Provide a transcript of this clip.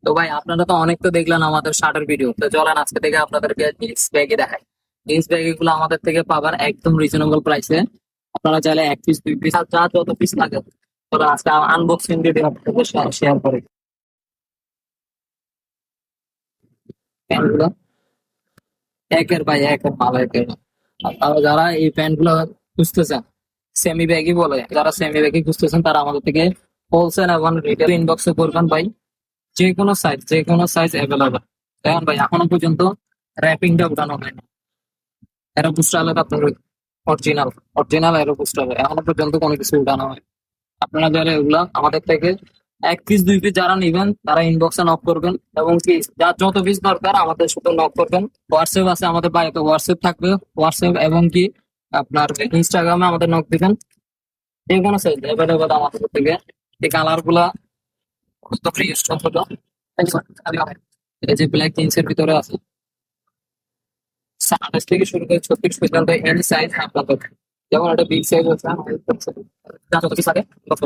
তো ভাই আপনারা তো অনেক তো দেখলেন আমাদের শার্টের ভিডিও, তো চলেন আজকে থেকে আপনাদেরকে জিন্স ব্যাগই দেখাই। জিন্স ব্যাগ এগুলো আমাদের থেকে পাবেন একদম রিজনেবল প্রাইসে। আপনারা চাইলে এক পিস দুই পিস যা যত পিস লাগে তোরা আজকে আনবক্সিং ভিডিও আপনাদের শেয়ার করে প্যান্ট গুলো একের ভাই একের মাল একের। আপনারা যারা এই প্যান্ট গুলো খুঁজতেছেন, সেমি ব্যাগই বলে, যারা সেমি ব্যাগই খুঁজতেছেন তারা আমাদের থেকে হোলসেল এবং রিটেল ইনবক্সে করবেন ভাই। যে কোনো সাইজ অ্যাভেলেবল। দেখেন ভাই এখনো পর্যন্ত র্যাপিংটা উঠানো হয়নি। এরো বুস্টার আপনার অরিজিনাল অরিজিনাল এরো বুস্টার এখনো পর্যন্ত কোনো কিছু উঠানো হয়। আপনারা যারা এগুলা আমাদের থেকে এক পিস দুই পিস যারা নিবেন তারা ইনবক্সে নক করবেন, এবং কি যার যত পিস দরকার আমাদের সাথে নক করবেন। হোয়াটসঅ্যাপ আছে আমাদের, বাড়িতে হোয়াটসঅ্যাপ থাকবে, হোয়াটসঅ্যাপ এবং কি আপনার ইনস্টাগ্রামে আমাদের নক দিবেন। যে কোনো সাইজ অ্যাভেলেবল আমাদের থেকে। এই কালার গুলা তো ফ্রি স্টক হলো। এটা যে ব্ল্যাক জিন্সের ভিতরে আছে, 28 থেকে শুরু করে 36 পর্যন্ত এনি সাইজ আপনাদের। যেমন একটা বিগ সাইজ আছে, যত পিস লাগে তত।